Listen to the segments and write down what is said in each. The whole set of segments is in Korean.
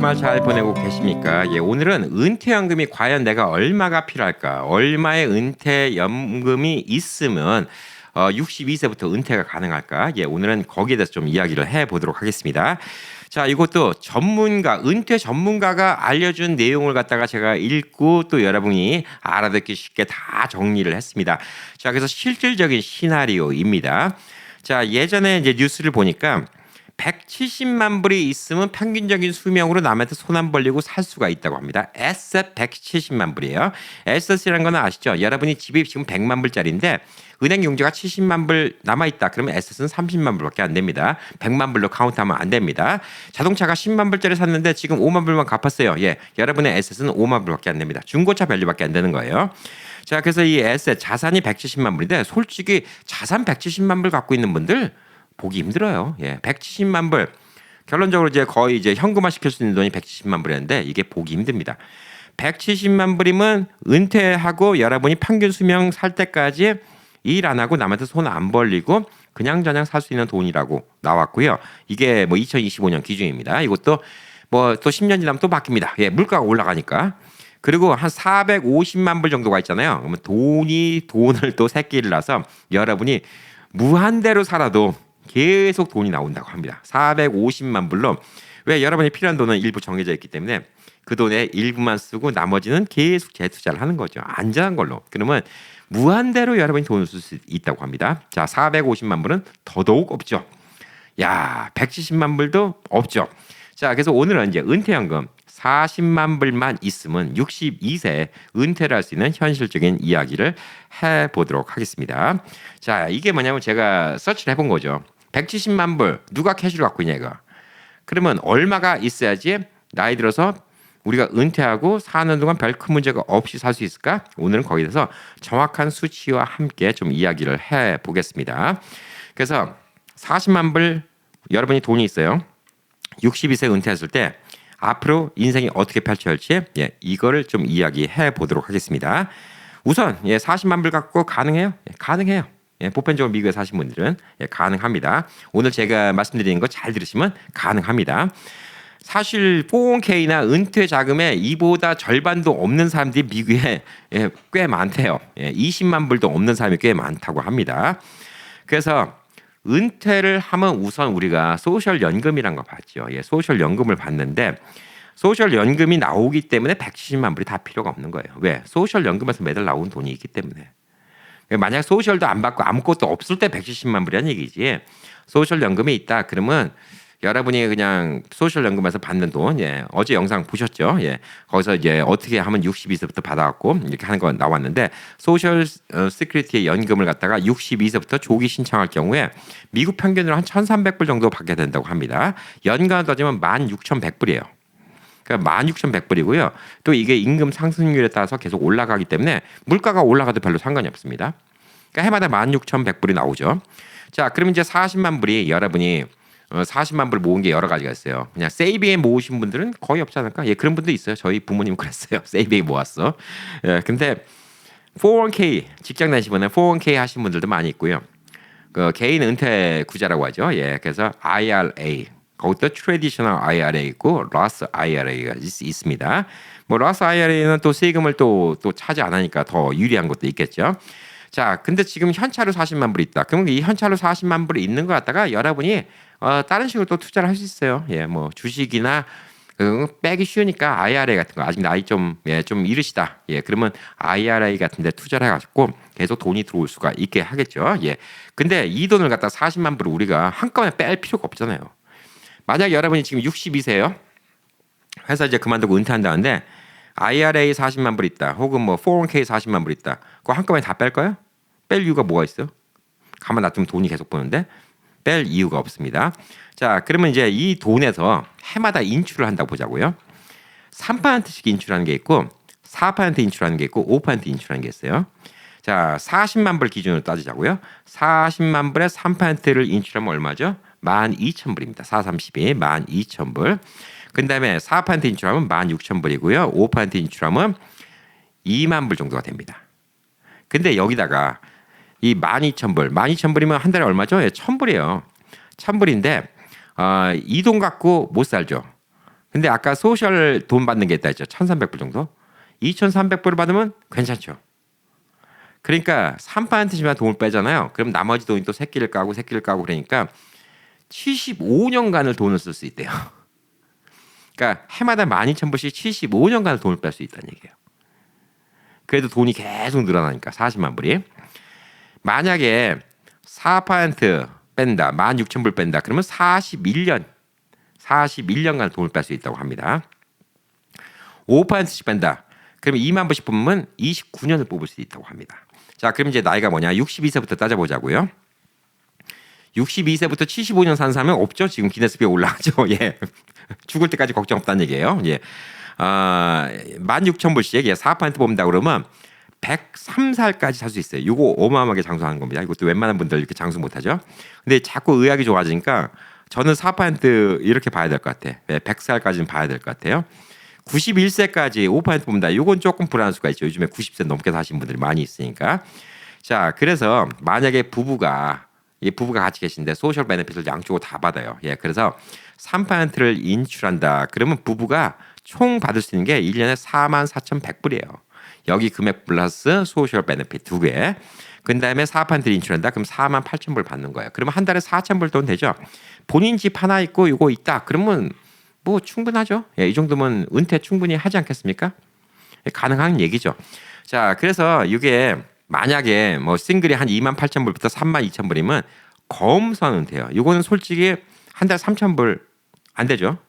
주말 잘 보내고 계십니까? 예, 오늘은 은퇴연금이 과연 내가 얼마가 필요할까? 얼마의 은퇴연금이 있으면 62세부터 은퇴가 가능할까? 예, 오늘은 거기에 대해서 좀 이야기를 해보도록 하겠습니다. 자, 이것도 은퇴 전문가가 알려준 내용을 갖다가 제가 읽고 또 여러분이 알아듣기 쉽게 다 정리를 했습니다. 자, 그래서 실질적인 시나리오입니다. 자, 예전에 이제 뉴스를 보니까 170만 불이 있으면 평균적인 수명으로 남한테 손 안 벌리고 살 수가 있다고 합니다. 에셋 170만 불이에요. 에셋이라는 건 아시죠? 여러분이 집이 지금 100만 불짜리인데 은행 용지가 70만 불 남아있다. 그러면 에셋은 30만 불밖에 안 됩니다. 100만 불로 카운트하면 안 됩니다. 자동차가 10만 불짜리 샀는데 지금 5만 불만 갚았어요. 예, 여러분의 에셋은 5만 불밖에 안 됩니다. 중고차 밸류밖에 안 되는 거예요. 자, 그래서 이 에셋 자산이 170만 불인데 솔직히 자산 170만 불 갖고 있는 분들 보기 힘들어요. 예, 170만 불. 결론적으로 이제 거의 이제 현금화 시킬 수 있는 돈이 170만 불이었는데 이게 보기 힘듭니다. 170만 불이면 은퇴하고 여러분이 평균 수명 살 때까지 일 안 하고 남한테 손 안 벌리고 그냥저냥 살 수 있는 돈이라고 나왔고요. 이게 뭐 2025년 기준입니다. 이것도 뭐 또 10년 지나면 또 바뀝니다. 예, 물가가 올라가니까. 그리고 한 450만 불 정도가 있잖아요. 그러면 돈을 또 새끼를 낳아서 여러분이 무한대로 살아도 계속 돈이 나온다고 합니다. 450만 불로. 왜? 여러분이 필요한 돈은 일부 정해져 있기 때문에 그 돈의 일부만 쓰고 나머지는 계속 재투자를 하는 거죠. 안전한 걸로. 그러면 무한대로 여러분이 돈을 쓸 수 있다고 합니다. 자, 450만 불은 더더욱 없죠. 야, 170만 불도 없죠. 자, 그래서 오늘은 이제 은퇴연금 40만 불만 있으면 62세 은퇴를 할 수 있는 현실적인 이야기를 해보도록 하겠습니다. 자, 이게 뭐냐면 제가 서치를 해본 거죠. 170만 불 누가 캐시를 갖고 있냐 이거. 그러면 얼마가 있어야지 나이 들어서 우리가 은퇴하고 사는 동안 별 큰 문제가 없이 살 수 있을까? 오늘은 거기에 대해서 정확한 수치와 함께 좀 이야기를 해보겠습니다. 그래서 40만 불 여러분이 돈이 있어요. 62세 은퇴했을 때 앞으로 인생이 어떻게 펼쳐질지 이거를 좀 이야기해 보도록 하겠습니다. 우선 40만 불 갖고 가능해요? 가능해요. 보편적으로 미국에 사신 분들은 가능합니다. 오늘 제가 말씀드리는 거 잘 들으시면 가능합니다. 사실 401k나 은퇴 자금에 이보다 절반도 없는 사람들이 미국에 꽤 많대요. 20만 불도 없는 사람이 꽤 많다고 합니다. 그래서 은퇴를 하면 우선 우리가 소셜연금이란 거 받죠. 소셜연금을 받는데 소셜연금이 나오기 때문에 170만 불이 다 필요가 없는 거예요. 왜? 소셜연금에서 매달 나오는 돈이 있기 때문에. 만약 소셜도 안 받고 아무것도 없을 때 170만 불이라는 얘기지. 소셜연금이 있다 그러면 여러분이 그냥 소셜연금에서 받는 돈, 어제 영상 보셨죠? 거기서 이제 어떻게 하면 62세부터 받아갖고 이렇게 하는 거 나왔는데 소셜 시큐리티 연금을 갖다가 62세부터 조기 신청할 경우에 미국 평균으로 한 1,300불 정도 받게 된다고 합니다. 연간 따지면 16,100불이에요. 그러니까 16,100불이고요. 또 이게 임금 상승률에 따라서 계속 올라가기 때문에 물가가 올라가도 별로 상관이 없습니다. 그러니까 해마다 16,100불이 나오죠. 자, 그럼 이제 40만 불이 여러분이 40만 불 모은 게 여러 가지가 있어요. 그냥 세이빙에 모으신 분들은 거의 없지 않을까? 그런 분도 있어요. 저희 부모님 그랬어요. 세이빙에 모았어. 근데 401k 직장 다니시면 401k 하신 분들도 많이 있고요. 그 개인 은퇴 구자라고 하죠. 그래서 IRA 거기도 트래디셔널 IRA 있고 로스 IRA가 있습니다. 뭐 로스 IRA는 또 세금을 또 차지 안 하니까 더 유리한 것도 있겠죠. 자, 근데 지금 현찰로 40만 불이 있다. 그러면 이 현찰로 40만 불이 있는 거 갖다가 여러분이 다른 식으로 또 투자를 할 수 있어요. 뭐 주식이나 빼기 쉬우니까 IRA 같은 거 아직 나이 좀 이르시다. 그러면 IRA 같은 데 투자를 해가지고 계속 돈이 들어올 수가 있게 하겠죠. 근데 이 돈을 갖다 40만 불을 우리가 한꺼번에 뺄 필요가 없잖아요. 만약 여러분이 지금 62세예요. 회사 이제 그만두고 은퇴한다는데 IRA 40만 불 있다. 혹은 뭐 401k 40만 불 있다. 그거 한꺼번에 다 뺄까요? 뺄 이유가 뭐가 있어요? 가만 놔두면 돈이 계속 버는데 뺄 이유가 없습니다. 자, 그러면 이제 이 돈에서 해마다 인출을 한다고 보자고요. 3%씩 인출하는 게 있고 4% 인출하는 게 있고 5% 인출하는 게 있어요. 자, 40만 불 기준으로 따지자고요. 40만 불에 3%를 인출하면 얼마죠? 12,000불입니다. 432 12,000불. 그 다음에 4% 인출하면 16,000불이고요. 5% 인출하면 2만 불 정도가 됩니다. 근데 여기다가 이 12,000불, 12,000불이면 한 달에 얼마죠? 1,000불이에요. 1,000불인데 이 돈 갖고 못 살죠. 근데 아까 소셜 돈 받는 게 있다 했죠. 1,300불 정도. 2,300불을 받으면 괜찮죠. 그러니까 3%만 돈을 빼잖아요. 그럼 나머지 돈이 또 새끼를 까고 그러니까 75년간을 돈을 쓸 수 있대요. 그러니까 해마다 12,000불씩 75년간을 돈을 뺄 수 있다는 얘기예요. 그래도 돈이 계속 늘어나니까 40만 불이. 만약에 4% 뺀다. 16,000불 뺀다. 그러면 41년간 돈을 뺄 수 있다고 합니다. 5%씩 뺀다. 그러면 2만 불씩 뽑으면 29년을 뽑을 수 있다고 합니다. 자, 그럼 이제 나이가 뭐냐? 62세부터 따져보자고요. 62세부터 75년 산 사람은 없죠. 지금 기네스북에 올라가죠. 예. 죽을 때까지 걱정 없다는 얘기예요. 예. 16,000불씩 4% 뽑는다 그러면 103살까지 살 수 있어요. 이거 어마어마하게 장수하는 겁니다. 이것도 웬만한 분들 이렇게 장수 못하죠. 근데 자꾸 의학이 좋아지니까 저는 4% 이렇게 봐야 될 것 같아. 100살까지는 봐야 될 것 같아요. 91세까지 5% 뽑는다. 이건 조금 불안할 수가 있죠. 요즘에 90세 넘게 사신 분들이 많이 있으니까. 자, 그래서 만약에 부부가 같이 계신데 소셜 베네핏을 양쪽으로 다 받아요. 예, 그래서 3%를 인출한다. 그러면 부부가 총 받을 수 있는 게 1년에 44,100불이에요. 여기 금액 플러스 소셜 베네핏 두 개. 그 다음에 4%를 인출한다. 그럼 48,000불 받는 거예요. 그러면 한 달에 4,000불 돈 되죠. 본인 집 하나 있고 이거 있다. 그러면 뭐 충분하죠. 예, 이 정도면 은퇴 충분히 하지 않겠습니까? 예, 가능한 얘기죠. 자, 그래서 이게 만약에 뭐 싱글이 한 28,000불부터 32,000불이면 검소한 은퇴예요. 이거는 솔직히 한 달 3,000불 안 되죠.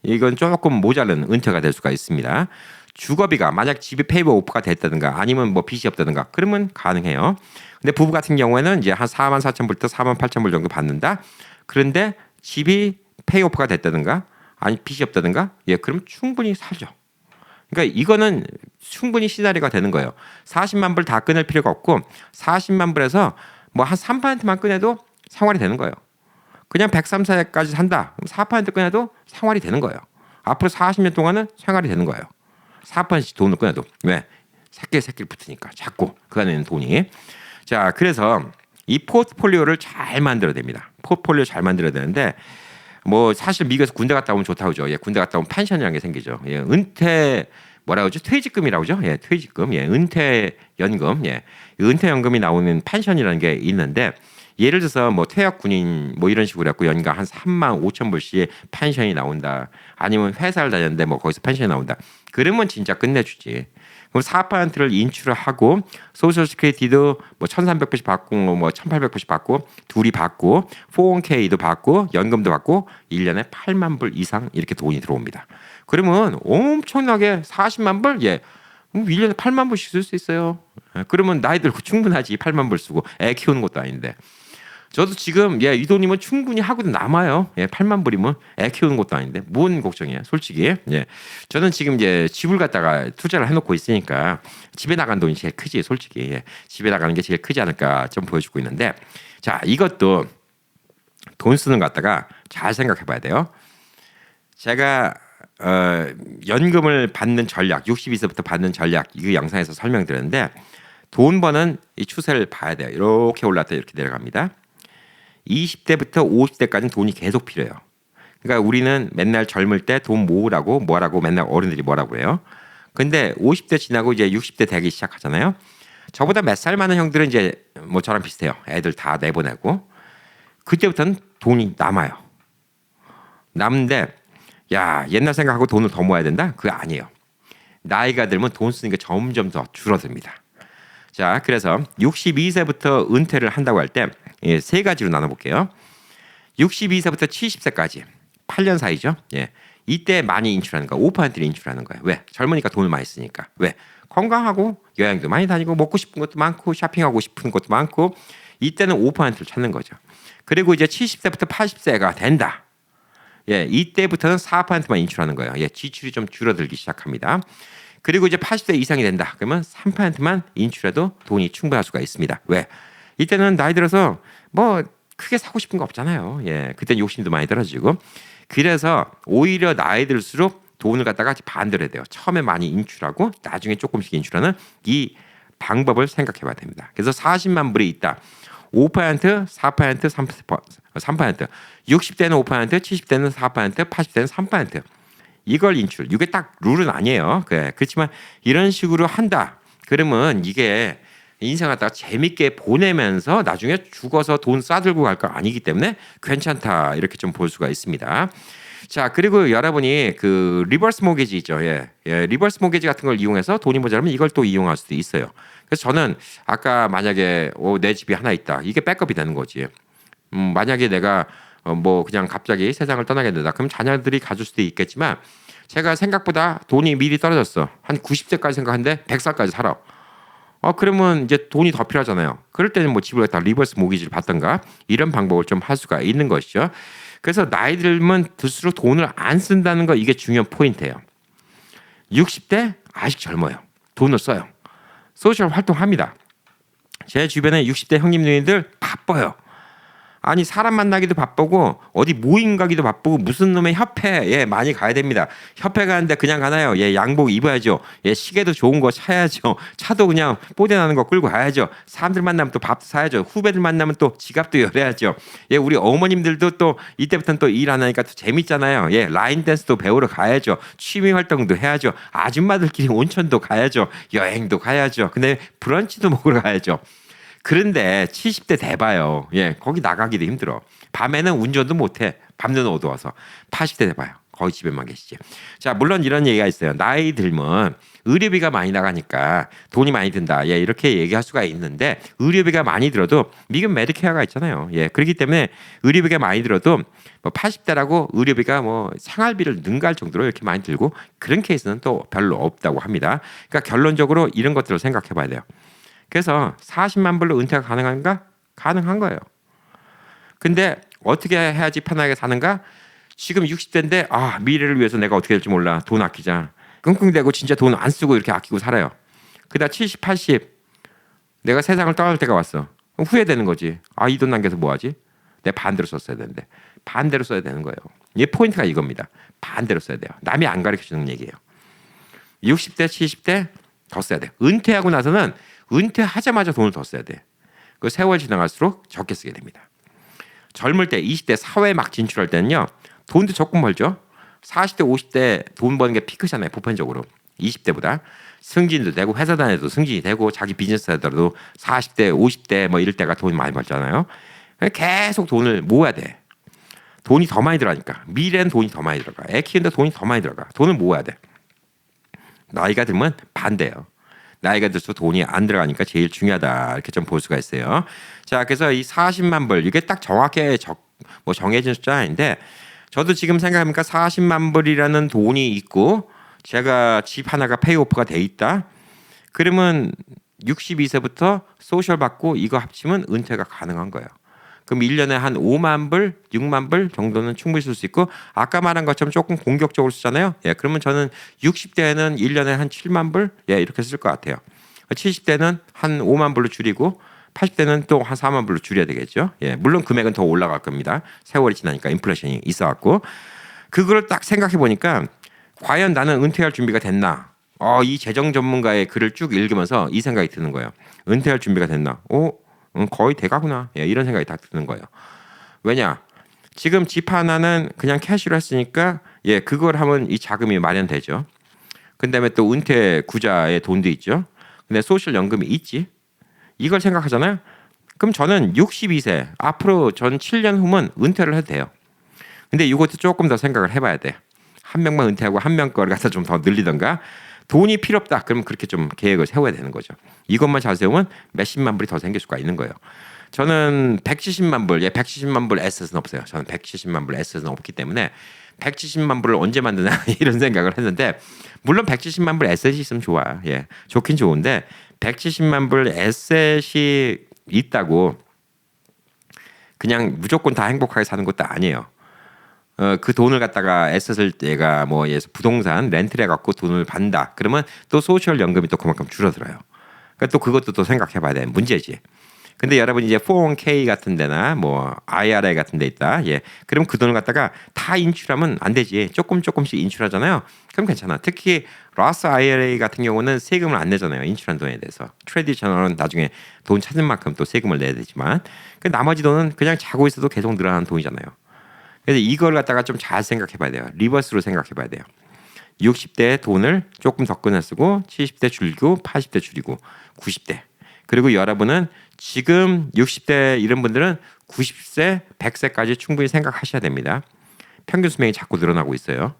이건 조금 모자른 은퇴가 될 수가 있습니다. 주거비가 만약 집이 페이버 오프가 됐다든가 아니면 뭐 빚이 없다든가 그러면 가능해요. 근데 부부 같은 경우에는 이제 한 44,000불부터 48,000불 정도 받는다. 그런데 집이 페이오프가 됐다든가 아니 빚이 없다든가 예, 그럼 충분히 살죠. 그러니까 이거는 충분히 시나리오가 되는 거예요. 40만 불 다 끊을 필요가 없고 40만 불에서 뭐 한 3%만 꺼내도 생활이 되는 거예요. 그냥 103세까지 산다. 그럼 4% 꺼내도 생활이 되는 거예요. 앞으로 40년 동안은 생활이 되는 거예요. 4%씩 돈을 꺼내도. 왜? 새끼 붙으니까 자꾸 그 안에 있는 돈이. 자, 그래서 이 포트폴리오를 잘 만들어야 됩니다. 포트폴리오 잘 만들어야 되는데 뭐 사실 미국에서 군대 갔다 오면 좋다고 하죠. 예, 군대 갔다 오면 펜션이라는 게 생기죠. 예, 은퇴 뭐라고 하죠? 퇴직금이라고 하죠. 예, 퇴직금. 예, 은퇴연금. 예, 은퇴연금이 나오는 펜션이라는 게 있는데 예를 들어서 뭐 퇴역 군인 뭐 이런 식으로 해갖고 연간 한 35,000불씩 펜션이 나온다. 아니면 회사를 다녔는데 뭐 거기서 펜션이 나온다. 그러면 진짜 끝내주지. 그럼 4%를 인출을 하고 소셜 시큐리티도 뭐 1,300불씩 받고 뭐 1,800불씩 받고 둘이 받고 401k도 받고 연금도 받고 1년에 8만 불 이상 이렇게 돈이 들어옵니다. 그러면 엄청나게 40만 불? 예. 1년에 8만 불씩 쓸 수 있어요. 그러면 나이 들고 충분하지. 8만 불 쓰고 애 키우는 것도 아닌데. 저도 지금 예, 이 돈이면 충분히 하고도 남아요. 예, 8만 불이면 애 키우는 것도 아닌데 뭔 걱정이야, 솔직히. 예, 저는 지금 이제 집을 갖다가 투자를 해놓고 있으니까 집에 나간 돈이 제일 크지, 솔직히. 예, 집에 나가는 게 제일 크지 않을까 좀 보여주고 있는데, 자, 이것도 돈 쓰는 것 갖다가 잘 생각해봐야 돼요. 제가 연금을 받는 전략, 62세부터 받는 전략 이 영상에서 설명드렸는데 돈 버는 이 추세를 봐야 돼요. 이렇게 올랐다 이렇게 내려갑니다. 20대부터 50대까지는 돈이 계속 필요해요. 그러니까 우리는 맨날 젊을 때 돈 모으라고 뭐라고 맨날 어른들이 뭐라고 해요. 근데 50대 지나고 이제 60대 되기 시작하잖아요. 저보다 몇 살 많은 형들은 이제 뭐 저랑 비슷해요. 애들 다 내보내고 그때부터는 돈이 남아요. 남는데 야, 옛날 생각하고 돈을 더 모아야 된다? 그거 아니에요. 나이가 들면 돈 쓰는 게 점점 더 줄어듭니다. 자, 그래서 62세부터 은퇴를 한다고 할 때 세 가지로 나눠볼게요. 62세부터 70세까지 8년 사이죠. 예, 이때 많이 인출하는 거, 5%를 인출하는 거예요. 왜? 젊으니까 돈을 많이 쓰니까. 왜? 건강하고 여행도 많이 다니고 먹고 싶은 것도 많고 쇼핑하고 싶은 것도 많고 이때는 5%를 찾는 거죠. 그리고 이제 70세부터 80세가 된다. 예, 이때부터는 4%만 인출하는 거예요. 예, 지출이 좀 줄어들기 시작합니다. 그리고 이제 80세 이상이 된다. 그러면 3%만 인출해도 돈이 충분할 수가 있습니다. 왜? 이때는 나이 들어서 뭐 크게 사고 싶은 거 없잖아요. 예, 그때는 욕심도 많이 떨어지고. 그래서 오히려 나이 들수록 돈을 갖다가 반대로 해야 돼요. 처음에 많이 인출하고 나중에 조금씩 인출하는 이 방법을 생각해 봐야 됩니다. 그래서 40만 불이 있다. 5%, 4%, 3%, 60대는 5%, 70대는 4%, 80대는 3%. 이걸 인출. 이게 딱 룰은 아니에요. 그렇지만 이런 식으로 한다. 그러면 이게 인생 갖다가 재밌게 보내면서 나중에 죽어서 돈 싸들고 갈 거 아니기 때문에 괜찮다. 이렇게 좀 볼 수가 있습니다. 자, 그리고 여러분이 그 리버스 모기지 있죠. 리버스 모기지 같은 걸 이용해서 돈이 모자라면 이걸 또 이용할 수도 있어요. 그래서 저는 아까 만약에 내 집이 하나 있다. 이게 백업이 되는 거지. 만약에 내가 뭐 그냥 갑자기 세상을 떠나게 된다. 그럼 자녀들이 가질 수도 있겠지만 제가 생각보다 돈이 미리 떨어졌어. 한 90세까지 생각하는데 100살까지 살아. 그러면 이제 돈이 더 필요하잖아요. 그럴 때는 뭐 집을 갖다 리버스 모기지를 받던가 이런 방법을 좀 할 수가 있는 것이죠. 그래서 나이 들면 들수록 돈을 안 쓴다는 거 이게 중요한 포인트예요. 60대 아직 젊어요. 돈을 써요. 소셜 활동합니다. 제 주변에 60대 형님 누님들 바빠요. 아니 사람 만나기도 바쁘고 어디 모임 가기도 바쁘고 무슨 놈의 협회에 많이 가야 됩니다. 협회 가는데 그냥 가나요? 양복 입어야죠. 시계도 좋은 거 사야죠. 차도 그냥 뽀대 나는 거 끌고 가야죠. 사람들 만나면 또 밥도 사야죠. 후배들 만나면 또 지갑도 열어야죠. 우리 어머님들도 또 이때부터는 또 일 안 하니까 또 재밌잖아요. 라인 댄스도 배우러 가야죠. 취미 활동도 해야죠. 아줌마들끼리 온천도 가야죠. 여행도 가야죠. 근데 브런치도 먹으러 가야죠. 그런데 70대 돼봐요. 거기 나가기도 힘들어. 밤에는 운전도 못해. 밤는 어두워서. 80대 돼봐요. 거의 집에만 계시지. 자, 물론 이런 얘기가 있어요. 나이 들면 의료비가 많이 나가니까 돈이 많이 든다. 이렇게 얘기할 수가 있는데 의료비가 많이 들어도 미국 메디케어가 있잖아요. 그렇기 때문에 의료비가 많이 들어도 뭐 80대라고 의료비가 뭐 생활비를 능가할 정도로 이렇게 많이 들고 그런 케이스는 또 별로 없다고 합니다. 그러니까 결론적으로 이런 것들을 생각해 봐야 돼요. 그래서 40만 불로 은퇴가 가능한가? 가능한 거예요. 근데 어떻게 해야지 편하게 사는가? 지금 60대인데 미래를 위해서 내가 어떻게 될지 몰라. 돈 아끼자. 끙끙대고 진짜 돈 안 쓰고 이렇게 아끼고 살아요. 그러다 70, 80 내가 세상을 떠날 때가 왔어. 그럼 후회되는 거지. 이 돈 남겨서 뭐하지? 내가 반대로 썼어야 되는데. 반대로 써야 되는 거예요. 이 포인트가 이겁니다. 반대로 써야 돼요. 남이 안 가르쳐주는 얘기예요. 60대, 70대 더 써야 돼요. 은퇴하고 나서는 은퇴하자마자 돈을 더 써야 돼. 그 세월 지나갈수록 적게 쓰게 됩니다. 젊을 때 20대 사회 막 진출할 때는요. 돈도 조금 벌죠. 40대 50대 돈 버는 게 피크잖아요. 보편적으로. 20대보다. 승진도 되고 회사 다녀도 승진이 되고 자기 비즈니스 하더라도 40대 50대 뭐 이럴 때가 돈이 많이 벌잖아요. 계속 돈을 모아야 돼. 돈이 더 많이 들어가니까. 미래는 돈이 더 많이 들어가. 애 키우는데 돈이 더 많이 들어가. 돈을 모아야 돼. 나이가 들면 반대예요. 나이가 들수록 돈이 안 들어가니까 제일 중요하다 이렇게 좀 볼 수가 있어요. 자, 그래서 이 40만 불 이게 딱 정확하게 정해진 숫자인데 저도 지금 생각해보니까 40만 불이라는 돈이 있고 제가 집 하나가 페이오프가 돼 있다. 그러면 62세부터 소셜 받고 이거 합치면 은퇴가 가능한 거예요. 그럼 1년에 한 5만 불, 6만 불 정도는 충분히 쓸 수 있고 아까 말한 것처럼 조금 공격적으로 쓰잖아요. 그러면 저는 60대에는 1년에 한 7만 불 이렇게 쓸 것 같아요. 70대는 한 5만 불로 줄이고 80대는 또 한 4만 불로 줄여야 되겠죠. 물론 금액은 더 올라갈 겁니다. 세월이 지나니까 인플레이션이 있어갖고 그걸 딱 생각해 보니까 과연 나는 은퇴할 준비가 됐나? 이 재정 전문가의 글을 쭉 읽으면서 이 생각이 드는 거예요. 은퇴할 준비가 됐나? 거의 돼가구나. 이런 생각이 딱 드는 거예요. 왜냐? 지금 집 하나는 그냥 캐시로 했으니까 그걸 하면 이 자금이 마련되죠. 그다음에 또 은퇴 구자의 돈도 있죠. 근데 소셜 연금이 있지. 이걸 생각하잖아요. 그럼 저는 62세 앞으로 전 7년 후면 은퇴를 해도 돼요. 근데 이것도 조금 더 생각을 해봐야 돼. 한 명만 은퇴하고 한 명 거를 갖다 좀 더 늘리던가. 돈이 필요 없다. 그러면 그렇게 좀 계획을 세워야 되는 거죠. 이것만 잘 세우면 몇십만 불이 더 생길 수가 있는 거예요. 저는 170만 불, 170만 불 에셋은 없어요. 저는 170만 불 에셋은 없기 때문에 170만 불을 언제 만드나 이런 생각을 했는데 물론 170만 불 에셋이 있으면 좋아. 좋긴 좋은데 170만 불 에셋이 있다고 그냥 무조건 다 행복하게 사는 것도 아니에요. 그 돈을 갖다가 에셋을 내가 뭐 부동산 렌트를 해갖고 돈을 받는다. 그러면 또 소셜 연금이 또 그만큼 줄어들어요. 그러니까 또 그것도 또 생각해봐야 되는 문제지. 근데 여러분 이제 401k 같은 데나 뭐 IRA 같은 데 있다. 그럼 그 돈을 갖다가 다 인출하면 안 되지. 조금씩 인출하잖아요. 그럼 괜찮아. 특히 로스 IRA 같은 경우는 세금을 안 내잖아요. 인출한 돈에 대해서. 트레디셔널은 나중에 돈 찾은 만큼 또 세금을 내야 되지만 그 나머지 돈은 그냥 자고 있어도 계속 늘어나는 돈이잖아요. 그래서 이걸 갖다가 좀 잘 생각해 봐야 돼요. 리버스로 생각해 봐야 돼요. 60대 돈을 조금 더 꺼내 쓰고 70대 줄이고 80대 줄이고 90대. 그리고 여러분은 지금 60대 이런 분들은 90세, 100세까지 충분히 생각하셔야 됩니다. 평균 수명이 자꾸 늘어나고 있어요.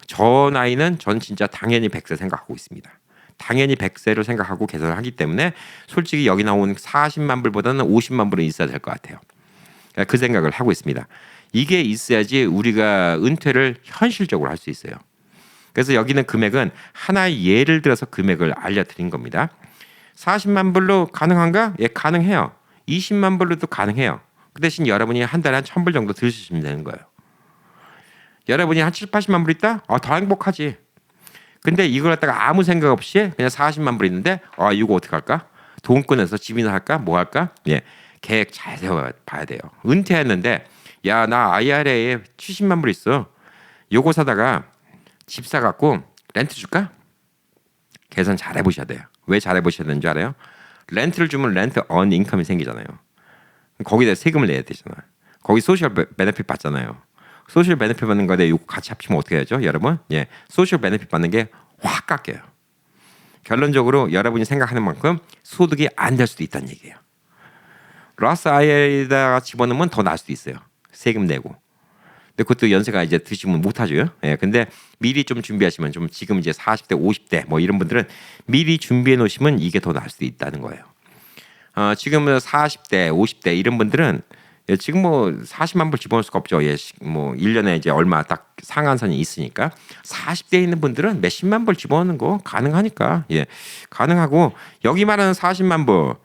저 나이는 전 진짜 당연히 100세 생각하고 있습니다. 당연히 100세를 생각하고 계산을 하기 때문에 솔직히 여기 나온 40만 불보다는 50만 불은 있어야 될 것 같아요. 그 생각을 하고 있습니다. 이게 있어야지 우리가 은퇴를 현실적으로 할 수 있어요. 그래서 여기는 금액은 하나의 예를 들어서 금액을 알려드린 겁니다. 40만 불로 가능한가? 예, 가능해요. 20만 불로도 가능해요. 그 대신 여러분이 한 달에 한 1,000불 정도 들으시면 되는 거예요. 여러분이 한 7, 80만 불 있다? 더 행복하지. 근데 이걸 갖다가 아무 생각 없이 그냥 40만 불 있는데 이거 어떻게 할까? 돈 꺼내서 집이나 할까? 뭐 할까? 예, 계획 잘 세워봐야 돼요. 은퇴했는데 야, 나 IRA에 70만 불 있어. 요거 사다가 집 사갖고 렌트 줄까? 계산 잘 해보셔야 돼요. 왜 잘 해보셔야 되는 줄 알아요? 렌트를 주면 렌트 언 인컴이 생기잖아요. 거기다 세금을 내야 되잖아. 거기 소셜 베네핏 받잖아요. 소셜 베네핏 받는 거에 이거 같이 합치면 어떻게 하죠, 여러분? 예, 소셜 베네핏 받는 게 확 깎여요. 결론적으로 여러분이 생각하는 만큼 소득이 안 될 수도 있다는 얘기예요. 로스 IRA에다가 집어넣으면 더 나을 수도 있어요. 세금 내고. 근데 그것도 연세가 이제 드시면 못하죠. 예, 근데 미리 좀 준비하시면 좀 지금 이제 40대, 50대 뭐 이런 분들은 미리 준비해 놓으시면 이게 더 나을 수도 있다는 거예요. 지금은 40대, 50대 이런 분들은 예, 지금 뭐 40만 불 집어넣을 수가 없죠. 예, 뭐 1년에 이제 얼마 딱 상한선이 있으니까 40대에 있는 분들은 몇십만 불 집어넣는 거 가능하니까 예, 가능하고 여기 말하는 40만 불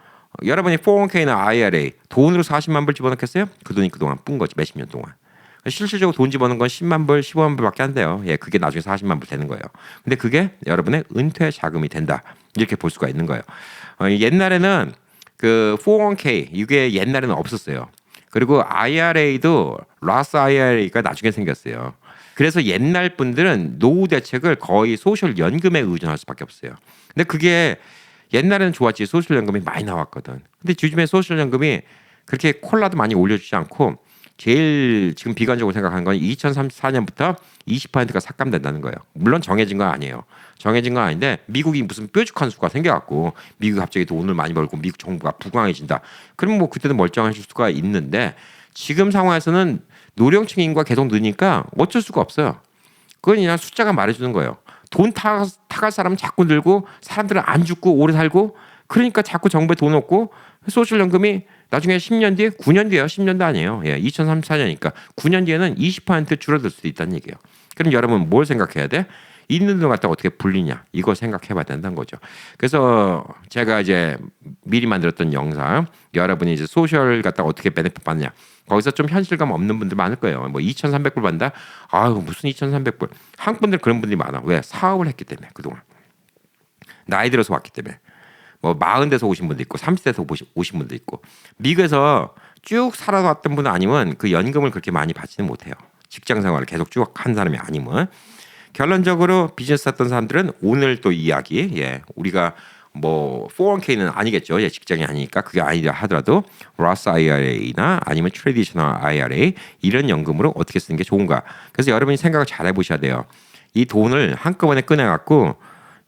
여러분이 401k나 IRA 돈으로 40만 불 집어넣겠어요? 그 돈이 그동안 뿐 거지 몇십 년 동안. 실질적으로 돈 집어넣는 건 10만 불, 15만 불밖에 안 돼요. 예, 그게 나중에 40만 불 되는 거예요. 근데 그게 여러분의 은퇴 자금이 된다. 이렇게 볼 수가 있는 거예요. 옛날에는 그 401k 이게 옛날에는 없었어요. 그리고 IRA도 로스 IRA가 나중에 생겼어요. 그래서 옛날 분들은 노후 대책을 거의 소셜 연금에 의존할 수밖에 없어요. 근데 그게 옛날에는 좋았지. 소셜 연금이 많이 나왔거든. 근데 요즘에 소셜 연금이 그렇게 콜라도 많이 올려주지 않고 제일 지금 비관적으로 생각하는 건 2034년부터 20%가 삭감된다는 거예요. 물론 정해진 건 아니에요. 정해진 건 아닌데 미국이 무슨 뾰족한 수가 생겨갖고 미국이 갑자기 돈을 많이 벌고 미국 정부가 부강해진다. 그럼 뭐 그때는 멀쩡해질 수가 있는데 지금 상황에서는 노령층 인구가 계속 느니까 어쩔 수가 없어요. 그건 그냥 숫자가 말해주는 거예요. 돈 타갈 사람은 자꾸 늘고 사람들은 안 죽고 오래 살고 그러니까 자꾸 정부에 돈 없고 소셜연금이 나중에 10년 뒤에 9년 뒤에요. 10년도 아니에요. 예, 2034년이니까 9년 뒤에는 20% 줄어들 수도 있다는 얘기예요. 그럼 여러분 뭘 생각해야 돼? 있는 돈 갖다가 어떻게 불리냐 이거 생각해봐야 된다는 거죠. 그래서 제가 이제 미리 만들었던 영상 여러분이 이제 소셜 갖다가 어떻게 베네핏 받느냐 거기서 좀 현실감 없는 분들 많을 거예요. 뭐 2,300불 받는다? 아유 무슨 2,300불? 한국 분들 그런 분들이 많아. 왜? 사업을 했기 때문에 그동안 나이 들어서 왔기 때문에 뭐 40대에서 오신 분도 있고 30대에서 오신 분도 있고 미국에서 쭉 살아왔던 분은 아니면 그 연금을 그렇게 많이 받지는 못해요. 직장 생활을 계속 쭉 한 사람이 아니면 결론적으로 비즈니스 했던 사람들은 오늘 또 이야기 예 우리가 뭐 401k는 아니겠죠. 예, 직장이 아니니까 그게 아니라 하더라도 로스 IRA나 아니면 트래디셔널 IRA 이런 연금으로 어떻게 쓰는 게 좋은가. 그래서 여러분이 생각을 잘 해보셔야 돼요. 이 돈을 한꺼번에 꺼내갖고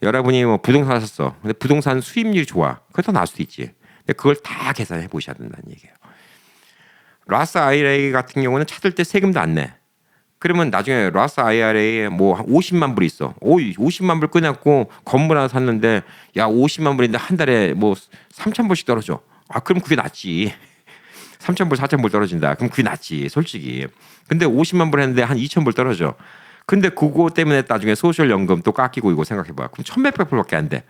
여러분이 뭐 부동산 샀어. 근데 부동산 수익률이 좋아. 그게 더 나을 수도 있지. 근데 그걸 다 계산해 보셔야 된다는 얘기예요. 로스 IRA 같은 경우는 찾을 때 세금도 안 내. 그러면 나중에 로스 IRA에 뭐 50만 불 있어. 50만 불 꺼내갖고 건물 하나 샀는데 야 50만 불인데 한 달에 뭐 3천 불씩 떨어져. 그럼 그게 낫지. 3천 불, 4천 불 떨어진다. 그럼 그게 낫지, 솔직히. 근데 50만 불 했는데 한 2천 불 떨어져. 근데 그거 때문에 나중에 소셜 연금 또 깎이고 이거 생각해봐. 그럼 1,100 불밖에 안 돼.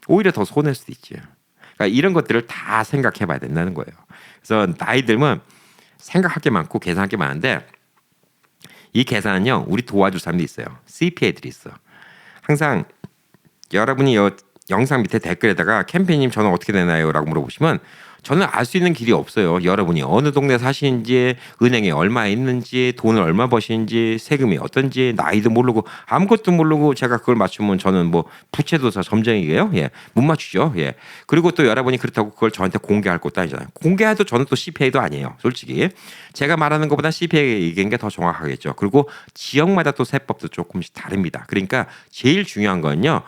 오히려 더 손해일 수도 있지. 그러니까 이런 것들을 다 생각해봐야 된다는 거예요. 그래서 나이 들면 생각할 게 많고 계산할 게 많은데 이 계산은요 우리 도와줄 사람도 있어요. CPA들이 있어. 항상 여러분이 영상 밑에 댓글에다가 캠페인님 저는 어떻게 되나요? 라고 물어보시면 저는 알 수 있는 길이 없어요. 여러분이 어느 동네 사시는지, 은행에 얼마 있는지, 돈을 얼마 버시는지, 세금이 어떤지, 나이도 모르고 아무것도 모르고 제가 그걸 맞추면 저는 뭐 부채도사 점쟁이게요. 예, 못 맞추죠. 예. 그리고 또 여러분이 그렇다고 그걸 저한테 공개할 것도 아니잖아요. 공개해도 저는 또 CPA도 아니에요. 솔직히 제가 말하는 것보다 CPA 얘기한 게 더 정확하겠죠. 그리고 지역마다 또 세법도 조금씩 다릅니다. 그러니까 제일 중요한 건요.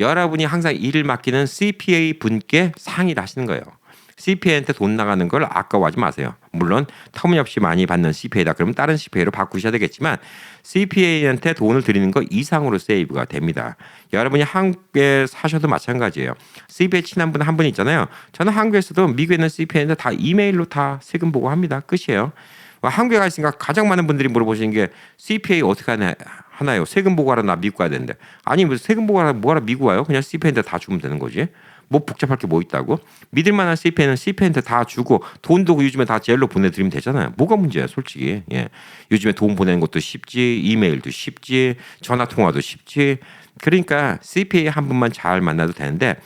여러분이 항상 일을 맡기는 CPA 분께 상의를 하시는 거예요. CPA한테 돈 나가는 걸 아까워하지 마세요. 물론 터무니없이 많이 받는 CPA다 그러면 다른 CPA로 바꾸셔야 되겠지만 CPA한테 돈을 드리는 거 이상으로 세이브가 됩니다. 여러분이 한국에 사셔도 마찬가지예요. CPA 친한 분 한 분 있잖아요. 저는 한국에서도 미국에 있는 CPA한테 다 이메일로 다 세금 보고합니다. 끝이에요. 한국에 가 있으니까 가장 많은 분들이 물어보시는 게 CPA 어떻게 하나요? 세금 보고하러 나 미국 가야 되는데. 아니 무슨 세금 보고하러 뭐하러 미국 와요? 그냥 CPA한테 다 주면 되는 거지. 뭐 복잡할 게 뭐 있다고? 믿을 만한 CPA는 CPA한테 다 주고 돈도 요즘에 다 제일로 보내드리면 되잖아요. 뭐가 문제야 솔직히. 예. 요즘에 돈 보내는 것도 쉽지, 이메일도 쉽지, 전화통화도 쉽지. 그러니까 CPA 한 분만 잘 만나도 되는데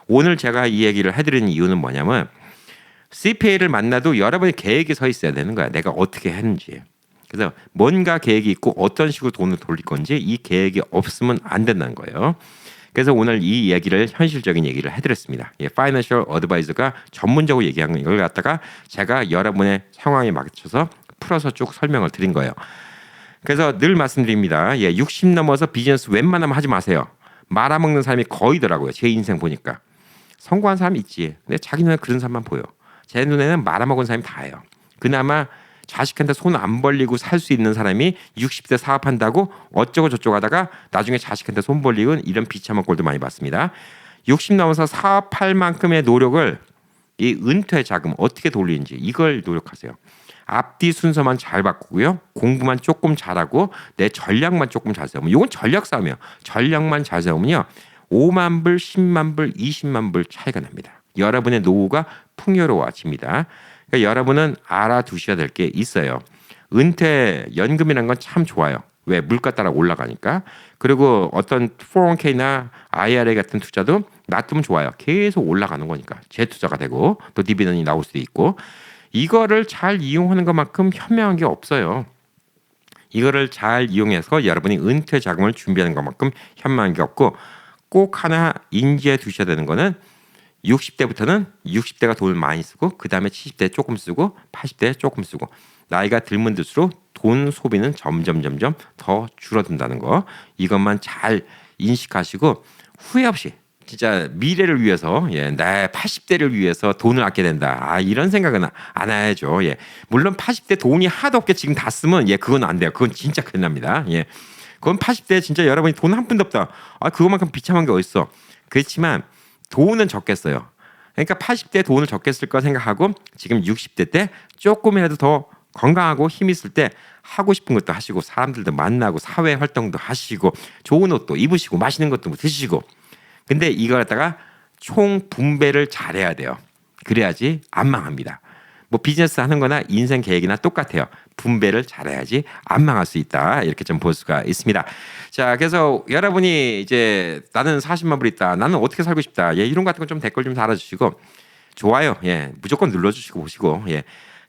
오늘 제가 이 얘기를 해드리는 이유는 뭐냐면 CPA를 만나도 여러분의 계획이 서 있어야 되는 거야. 내가 어떻게 했는지. 그래서 뭔가 계획이 있고 어떤 식으로 돈을 돌릴 건지 이 계획이 없으면 안 된다는 거예요. 그래서 오늘 이 얘기를 현실적인 얘기를 해드렸습니다. 예, 파이낸셜 어드바이저가 전문적으로 얘기한 걸 갖다가 제가 여러분의 상황에 맞춰서 풀어서 쭉 설명을 드린 거예요. 그래서 늘 말씀드립니다. 예, 60 넘어서 비즈니스 웬만하면 하지 마세요. 말아먹는 사람이 거의더라고요. 제 인생 보니까. 성공한 사람 있지. 근데 자기 눈에 그런 사람만 보여. 제 눈에는 말아먹은 사람이 다예요. 그나마 자식한테 손 안 벌리고 살 수 있는 사람이 60대 사업한다고 어쩌고 저쩌고 하다가 나중에 자식한테 손 벌리고 이런 비참한 꼴도 많이 봤습니다. 60 넘어서 사업할 만큼의 노력을 이 은퇴 자금 어떻게 돌리는지 이걸 노력하세요. 앞뒤 순서만 잘 바꾸고요. 공부만 조금 잘하고 내 전략만 조금 잘 세우면 이건 전략 싸움이에요. 전략만 잘 세우면요. 5만 불, 10만 불, 20만 불 차이가 납니다. 여러분의 노후가 풍요로워집니다. 그러니까 여러분은 알아두셔야 될 게 있어요. 은퇴 연금이라는 건 참 좋아요. 왜? 물가 따라 올라가니까. 그리고 어떤 401k나 IRA 같은 투자도 놔두면 좋아요. 계속 올라가는 거니까. 재투자가 되고 또 디비던이 나올 수도 있고. 이거를 잘 이용하는 것만큼 현명한 게 없어요. 이거를 잘 이용해서 여러분이 은퇴 자금을 준비하는 것만큼 현명한 게 없고 꼭 하나 인지해 두셔야 되는 거는 60대부터는 60대가 돈을 많이 쓰고 그 다음에 70대 조금 쓰고 80대 조금 쓰고 나이가 들면 들수록 돈 소비는 점점 더 줄어든다는 거 이것만 잘 인식하시고 후회 없이 진짜 미래를 위해서 내 80대를 위해서 돈을 아껴야 된다. 이런 생각은 안 해야죠. 물론 80대 돈이 하도 없게 지금 다 쓰면 그건 안 돼요. 그건 진짜 큰일 납니다. 그건 80대 진짜 여러분이 돈 한 푼도 없다. 그거만큼 비참한 게 어딨어. 그렇지만 돈은 적겠어요. 그러니까 80대 돈을 적게 쓸 거 생각하고 지금 60대 때 조금이라도 더 건강하고 힘 있을 때 하고 싶은 것도 하시고 사람들도 만나고 사회 활동도 하시고 좋은 옷도 입으시고 맛있는 것도 드시고 근데 이걸 갖다가 총 분배를 잘해야 돼요. 그래야지 안 망합니다. 뭐 비즈니스 하는 거나 인생 계획이나 똑같아요. 분배를 잘해야지 안 망할 수 있다. 이렇게 좀 볼 수가 있습니다. 자, 그래서 여러분이 이제 나는 40만 불 있다. 나는 어떻게 살고 싶다. 이런 거 같은 거 좀 댓글 좀 달아주시고 좋아요. 무조건 눌러주시고 보시고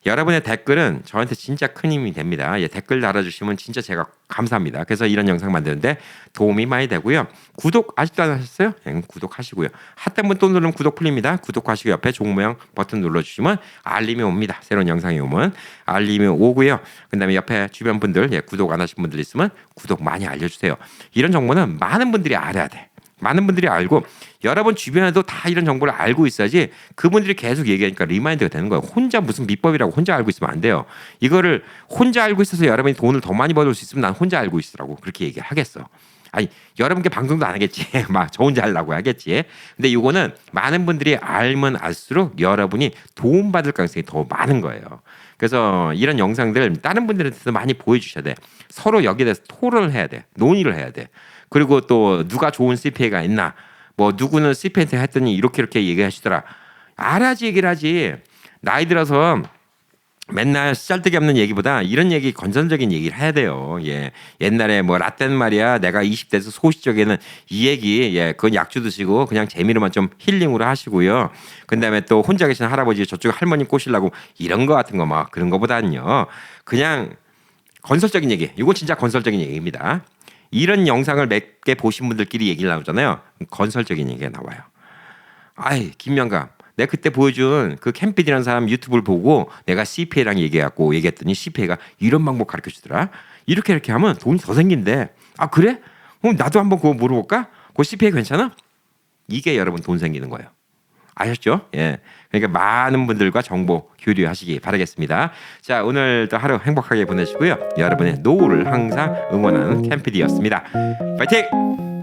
여러분의 댓글은 저한테 진짜 큰 힘이 됩니다. 댓글 달아주시면 진짜 제가 감사합니다. 그래서 이런 영상 만드는데 도움이 많이 되고요. 구독 아직도 안 하셨어요? 구독하시고요. 핫한 또 누르면 구독 풀립니다. 구독하시고 옆에 종 모양 버튼 눌러주시면 알림이 옵니다. 새로운 영상이 오면 알림이 오고요. 그다음에 옆에 주변 분들 구독 안 하신 분들 있으면 구독 많이 알려주세요. 이런 정보는 많은 분들이 알아야 돼. 많은 분들이 알고 여러분 주변에도 다 이런 정보를 알고 있어야지 그분들이 계속 얘기하니까 리마인드가 되는 거예요. 혼자 무슨 비법이라고 혼자 알고 있으면 안 돼요. 이거를 혼자 알고 있어서 여러분이 돈을 더 많이 벌을 수 있으면 난 혼자 알고 있으라고 그렇게 얘기하겠어. 아니 여러분께 방송도 안 하겠지. 막 저 혼자 하려고 하겠지. 근데 이거는 많은 분들이 알면 알수록 여러분이 도움받을 가능성이 더 많은 거예요. 그래서 이런 영상들 다른 분들한테도 많이 보여주셔야 돼. 서로 여기에 대해서 토론을 해야 돼. 논의를 해야 돼. 그리고 또 누가 좋은 CPA가 있나 뭐 누구는 CPA한테 했더니 이렇게 얘기하시더라. 알아야지 얘기를 하지. 나이 들어서 맨날 쓰잘데기 없는 얘기보다 이런 얘기 건설적인 얘기를 해야 돼요. 예. 옛날에 뭐 라떼는 말이야. 내가 20대에서 소시적에는 이 얘기 그건 약주 드시고 그냥 재미로만 좀 힐링으로 하시고요. 그다음에 또 혼자 계신 할아버지 저쪽 할머니 꼬시려고 이런 거 같은 거 막 그런 거보다는요. 그냥 건설적인 얘기. 이거 진짜 건설적인 얘기입니다. 이런 영상을 몇 개 보신 분들끼리 얘기를 나누잖아요. 건설적인 얘기가 나와요. 아이, 김명감. 내가 그때 보여준 그 캠피디라는 사람 유튜브를 보고 내가 CPA랑 얘기했더니 CPA가 이런 방법 가르쳐 주더라. 이렇게 하면 돈이 더 생긴대. 아, 그래? 그럼 나도 한번 그거 물어볼까? 그거 CPA 괜찮아? 이게 여러분 돈 생기는 거예요. 아셨죠? 예. 그러니까 많은 분들과 정보 교류하시기 바라겠습니다. 자, 오늘도 하루 행복하게 보내시고요. 여러분의 노후를 항상 응원하는 캠피디였습니다. 파이팅!